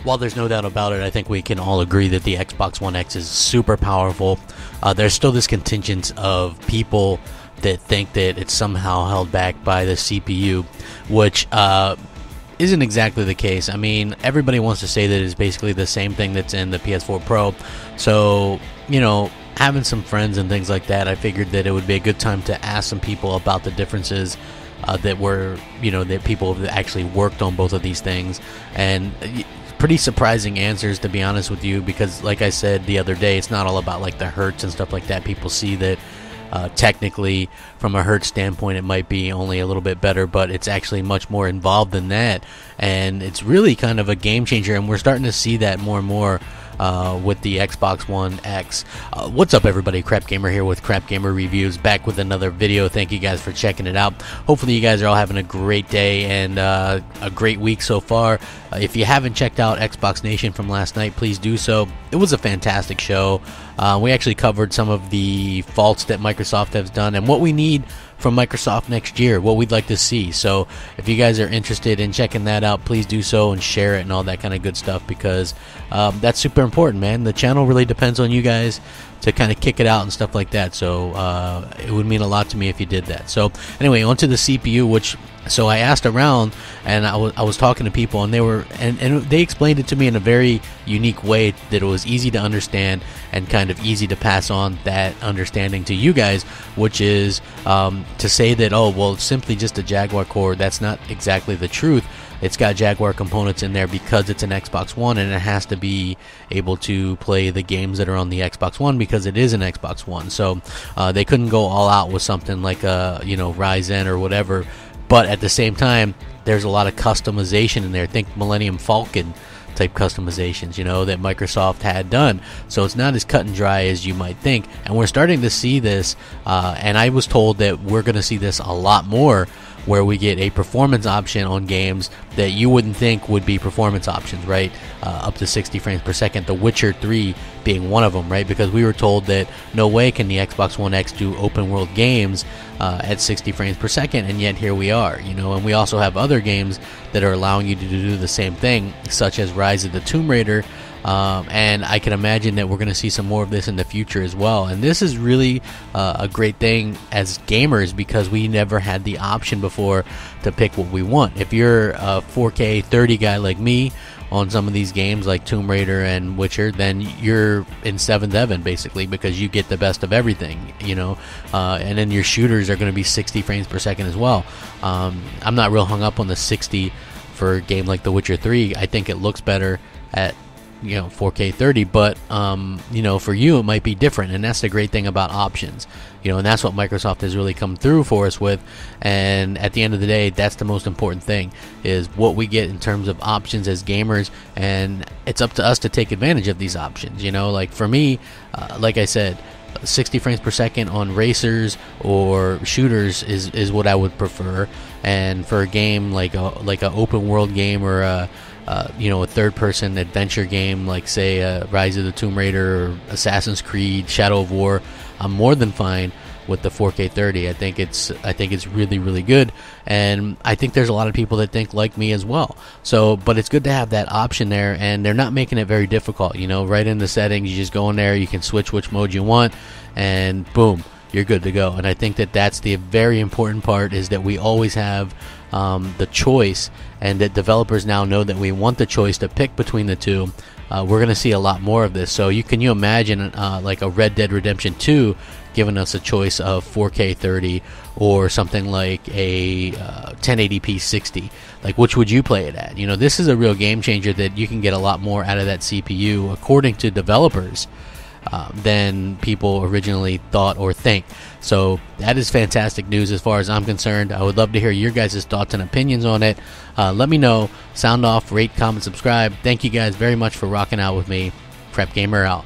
While there's no doubt about it, I think we can all agree that the Xbox One X is super powerful. There's still this contingent of people that think that it's somehow held back by the CPU, which isn't exactly the case. I mean, everybody wants to say that it's basically the same thing that's in the PS4 Pro. So, you know, having some friends and things like that, I figured that it would be a good time to ask some people about the differences that people have actually worked on both of these things. And pretty surprising answers, to be honest with you, because like I said the other day, it's not all about like the hertz and stuff like that. People see that technically from a hertz standpoint it might be only a little bit better, but it's actually much more involved than that, and it's really kind of a game changer, and we're starting to see that more and more with the Xbox One X. What's up, everybody? Crapgamer here with Crapgamer Reviews, back with another video. Thank you guys for checking it out. Hopefully you guys are all having a great day and a great week so far. If you haven't checked out Xbox Nation from last night, please do so. It was a fantastic show. We actually covered some of the faults that Microsoft has done and what we need from Microsoft next year, what we'd like to see. So if you guys are interested in checking that out, please do so and share it and all that kind of good stuff, because that's super important, man. The channel really depends on you guys to kind of kick it out and stuff like that. So it would mean a lot to me if you did that. So anyway, onto the CPU, so I asked around and I was talking to people, and they explained it to me in a very unique way that it was easy to understand and kind of easy to pass on that understanding to you guys, which is to say that, oh, well, it's simply just a Jaguar core. That's not exactly the truth. It's got Jaguar components in there because it's an Xbox One, and it has to be able to play the games that are on the Xbox One because it is an Xbox One. So they couldn't go all out with something like a Ryzen or whatever. But at the same time, there's a lot of customization in there. Think Millennium Falcon type customizations, that Microsoft had done. So it's not as cut and dry as you might think. And we're starting to see this, and I was told that we're going to see this a lot more, where we get a performance option on games that you wouldn't think would be performance options, right? Up to 60 frames per second. The Witcher 3 being one of them, right? Because we were told that no way can the Xbox One X do open world games at 60 frames per second, and yet here we are, and we also have other games that are allowing you to do the same thing, such as Rise of the Tomb Raider. And I can imagine that we're going to see some more of this in the future as well. And this is really a great thing as gamers, because we never had the option before to pick what we want. If you're a 4K 30 guy like me on some of these games like Tomb Raider and Witcher, then you're in 7th heaven basically, because you get the best of everything, and then your shooters are going to be 60 frames per second as well. I'm not real hung up on the 60 for a game like The Witcher 3. I think it looks better at 4K 30, but for you it might be different, and that's the great thing about options, and that's what Microsoft has really come through for us with. And at the end of the day, that's the most important thing, is what we get in terms of options as gamers, and it's up to us to take advantage of these options. Like for me, like I said, 60 frames per second on racers or shooters is what I would prefer. And for a game like a open world game, or a third-person adventure game like, say, Rise of the Tomb Raider or Assassin's Creed, Shadow of War, I'm more than fine with the 4K 30. I think it's really, really good, and I think there's a lot of people that think like me as well. So, but it's good to have that option there, and they're not making it very difficult. Right in the settings, you just go in there, you can switch which mode you want, and boom, you're good to go. And I think that that's the very important part, is that we always have the choice, and that developers now know that we want the choice to pick between the two. We're going to see a lot more of this. So you imagine like a Red Dead Redemption 2 giving us a choice of 4K 30 or something like a 1080p 60. Like, which would you play it at? This is a real game changer, that you can get a lot more out of that CPU, according to developers, than people originally thought or think. So that is fantastic news as far as I'm concerned. I would love to hear your guys' thoughts and opinions on it. Let me know. Sound off, rate, comment, subscribe. Thank you guys very much for rocking out with me. Crapgamer out.